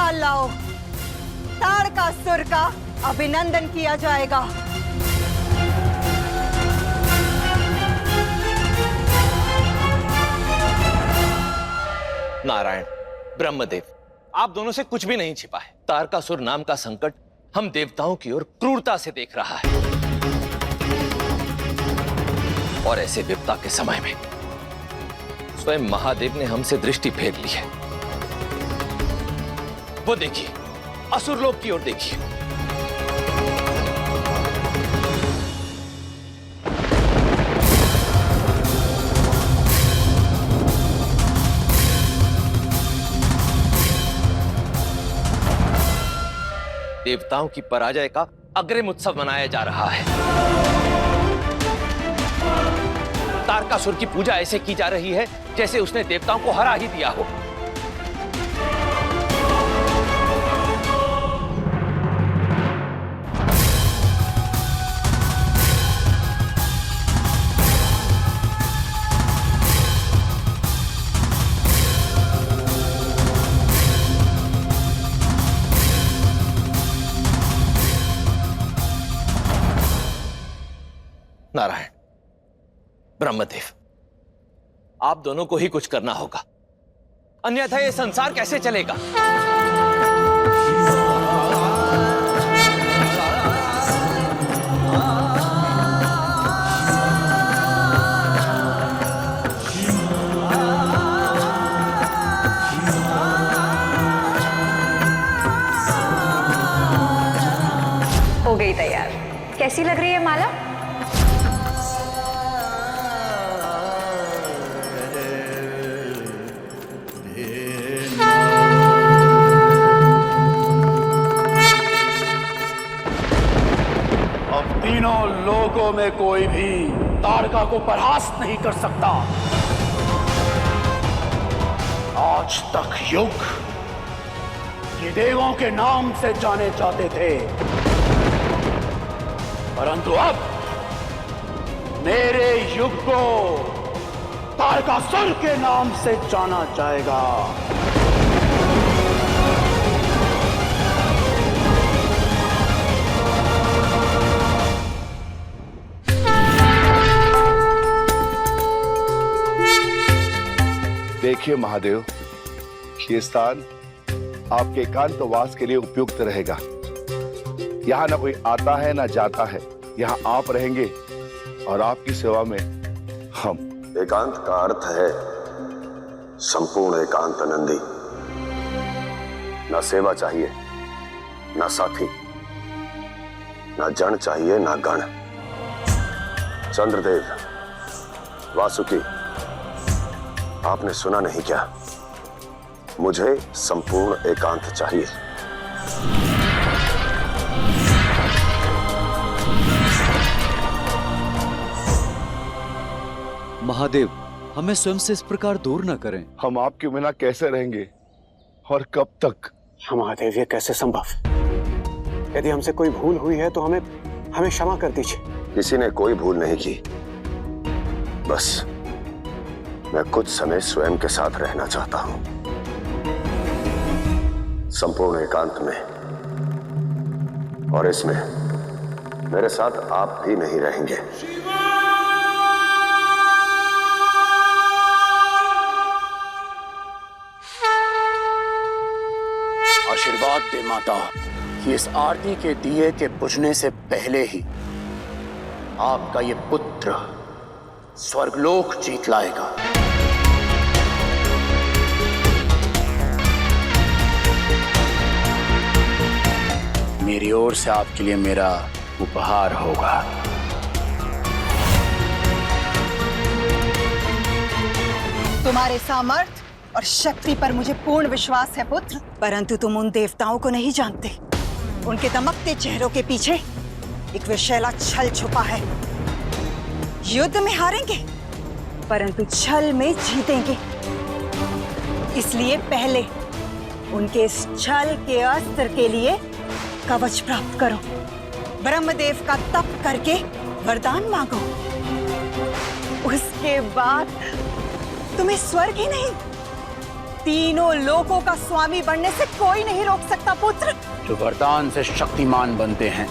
निकाल लाओ। तारकासुर का अभिनंदन किया जाएगा। नारायण, ब्रह्मदेव, आप दोनों से कुछ भी नहीं छिपा है। तारकासुर नाम का संकट हम देवताओं की ओर क्रूरता से देख रहा है, और ऐसे विपदा के समय में स्वयं महादेव ने हमसे दृष्टि फेर ली है। वो देखिए, असुरलोक की ओर देखिए। देवताओं की पराजय का अग्रिम उत्सव मनाया जा रहा है। तारकासुर की पूजा ऐसे की जा रही है जैसे उसने देवताओं को हरा ही दिया हो। नारायण, ब्रह्मदेव, आप दोनों को ही कुछ करना होगा, अन्यथा ये संसार कैसे चलेगा? हो गई तैयार। कैसी लग रही है माला? तीनों लोगों में कोई भी तारका को परास्त नहीं कर सकता। आज तक युग ये देवों के नाम से जाने जाते थे, परंतु अब मेरे युग को तारकासुर के नाम से जाना जाएगा। देखिए महादेव, ये स्थान आपके एकांतवास के लिए उपयुक्त रहेगा। यहाँ ना कोई आता है ना जाता है, यहाँ आप रहेंगे और आपकी सेवा में हम। एकांत का अर्थ है संपूर्ण एकांत नंदी। ना सेवा चाहिए, ना साथी, ना जन चाहिए, ना गण। चंद्रदेव, वासुकी, आपने सुना नहीं क्या? मुझे संपूर्ण एकांत चाहिए। महादेव, हमें स्वयं से इस प्रकार दूर न करें। हम आपके बिना कैसे रहेंगे और कब तक? महादेव, ये कैसे संभव? यदि हमसे कोई भूल हुई है तो हमें क्षमा कर दीजिए। किसी ने कोई भूल नहीं की, बस मैं कुछ समय स्वयं के साथ रहना चाहता हूं, संपूर्ण एकांत में, और इसमें मेरे साथ आप भी नहीं रहेंगे। आशीर्वाद दे माता कि इस आरती के दिए के बुझने से पहले ही आपका ये पुत्र स्वर्गलोक जीत लाएगा। मेरी ओर से आपके लिए मेरा उपहार होगा। तुम्हारे सामर्थ्य और शक्ति पर मुझे पूर्ण विश्वास है पुत्र, परंतु तुम उन देवताओं को नहीं जानते। उनके दमकते चेहरों के पीछे एक विषैला छल छुपा है। युद्ध में हारेंगे परंतु छल में जीतेंगे। इसलिए पहले उनके इस छल के अस्त्र के लिए कवच प्राप्त करो। ब्रह्मदेव का तप करके वरदान मांगो। उसके बाद तुम्हें स्वर्ग ही नहीं तीनों लोकों का स्वामी बनने से कोई नहीं रोक सकता पुत्र। जो वरदान से शक्तिमान बनते हैं,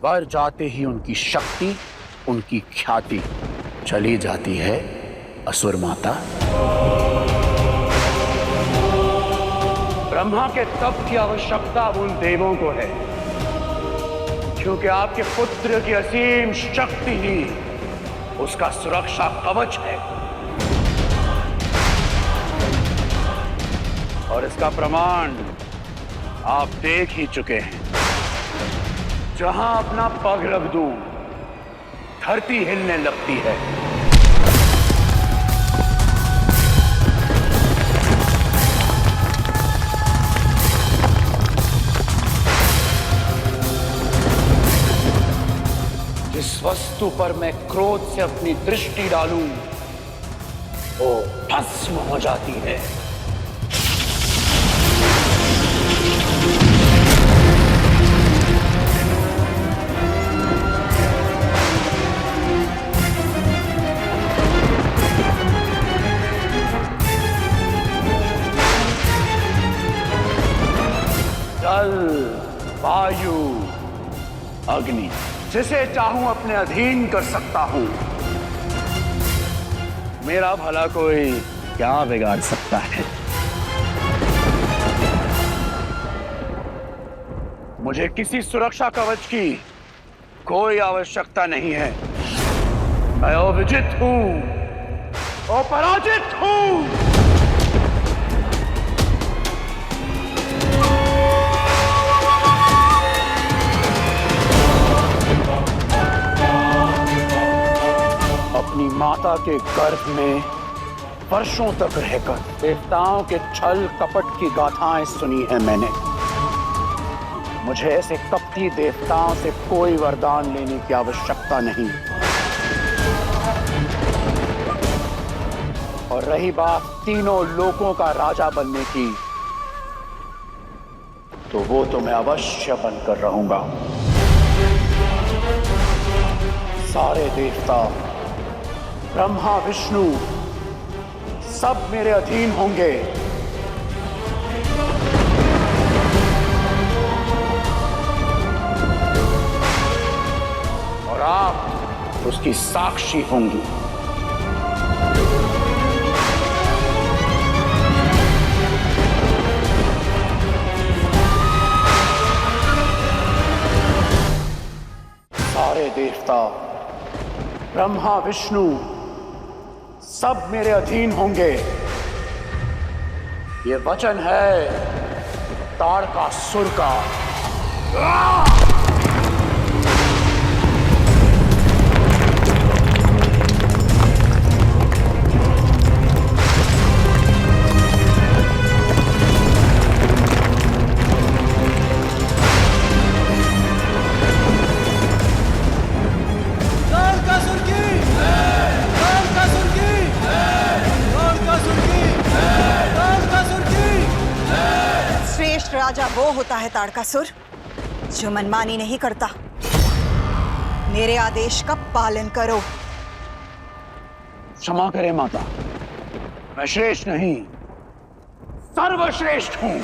वर जाते ही उनकी शक्ति, उनकी ख्याति चली जाती है असुर माता। ब्रह्मा के तप की आवश्यकता उन देवों को है, क्योंकि आपके पुत्र की असीम शक्ति ही उसका सुरक्षा कवच है। और इसका प्रमाण आप देख ही चुके हैं। जहां अपना पग रख दूं, धरती हिलने लगती है। जिस वस्तु पर मैं क्रोध से अपनी दृष्टि डालूं, वो भस्म हो जाती है। जल, वायु, अग्नि, जिसे चाहूं अपने अधीन कर सकता हूं। मेरा भला कोई क्या बिगाड़ सकता है? मुझे किसी सुरक्षा कवच की कोई आवश्यकता नहीं है। मैं अविजित हूं, अपराजित हूं। अपनी माता के गर्भ में वर्षों तक रहकर देवताओं के छल कपट की गाथाएं सुनी है मैंने। मुझे ऐसे कपटी देवताओं से कोई वरदान लेने की आवश्यकता नहीं। और रही बात तीनों लोकों का राजा बनने की, तो वो तो मैं अवश्य बनकर रहूंगा। सारे देवता, ब्रह्मा विष्णु, सब मेरे अधीन होंगे। और आप उसकी साक्षी होंगी। सारे देवता, ब्रह्मा विष्णु, सब मेरे अधीन होंगे। ये वचन है ताड़कासुर का। राजा वो होता है ताड़कासुर जो मनमानी नहीं करता। मेरे आदेश का पालन करो। क्षमा करें माता, मैं श्रेष्ठ नहीं, सर्वश्रेष्ठ हूं।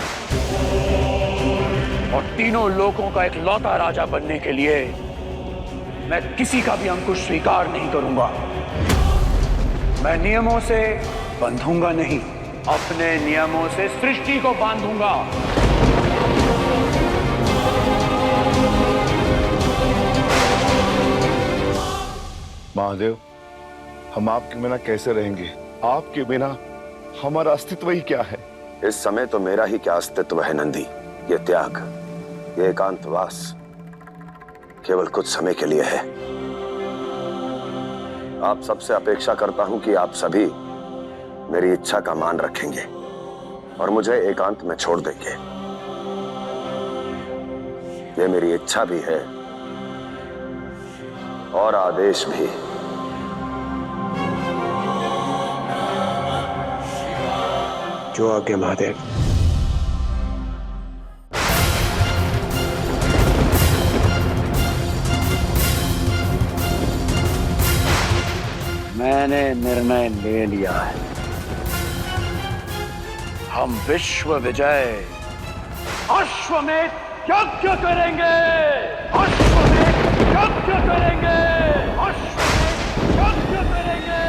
और तीनों लोकों का एक लौता राजा बनने के लिए मैं किसी का भी अंकुश स्वीकार नहीं करूंगा। मैं नियमों से बंधूंगा नहीं, अपने नियमों से सृष्टि को बांधूंगा। महादेव, हम आपके बिना कैसे रहेंगे? आपके बिना हमारा अस्तित्व ही क्या है? इस समय तो मेरा ही क्या अस्तित्व है नंदी। ये त्याग, ये एकांतवास केवल कुछ समय के लिए है। आप सबसे अपेक्षा करता हूं कि आप सभी मेरी इच्छा का मान रखेंगे और मुझे एकांत में छोड़ देंगे। ये मेरी इच्छा भी है और आदेश भी। जो आज्ञा महादेव। मैंने निर्णय ले लिया है। हम विश्व विजय अश्वमेध यज्ञ करेंगे। अश्वमेध यज्ञ करेंगे। अश्वमेध यज्ञ करेंगे।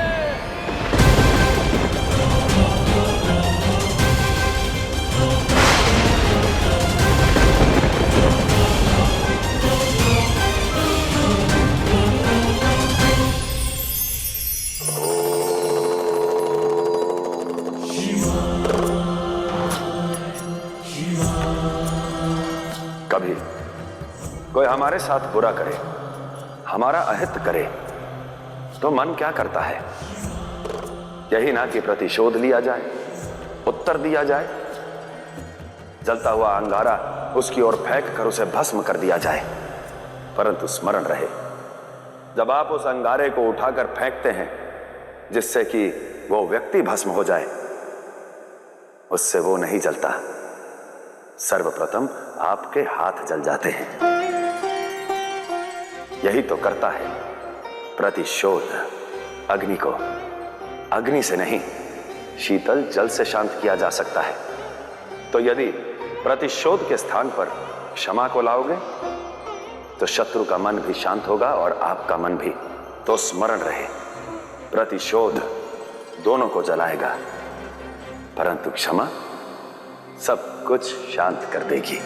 कभी कोई हमारे साथ बुरा करे, हमारा अहित करे, तो मन क्या करता है? यही ना कि प्रतिशोध लिया जाए, उत्तर दिया जाए, जलता हुआ अंगारा उसकी ओर फेंक कर उसे भस्म कर दिया जाए। परंतु स्मरण रहे, जब आप उस अंगारे को उठाकर फेंकते हैं जिससे कि वो व्यक्ति भस्म हो जाए, उससे वो नहीं जलता, सर्वप्रथम आपके हाथ जल जाते हैं। यही तो करता है प्रतिशोध। अग्नि को अग्नि से नहीं, शीतल जल से शांत किया जा सकता है। तो यदि प्रतिशोध के स्थान पर क्षमा को लाओगे तो शत्रु का मन भी शांत होगा और आपका मन भी। तो स्मरण रहे, प्रतिशोध दोनों को जलाएगा, परंतु क्षमा सब कुछ शांत कर देगी।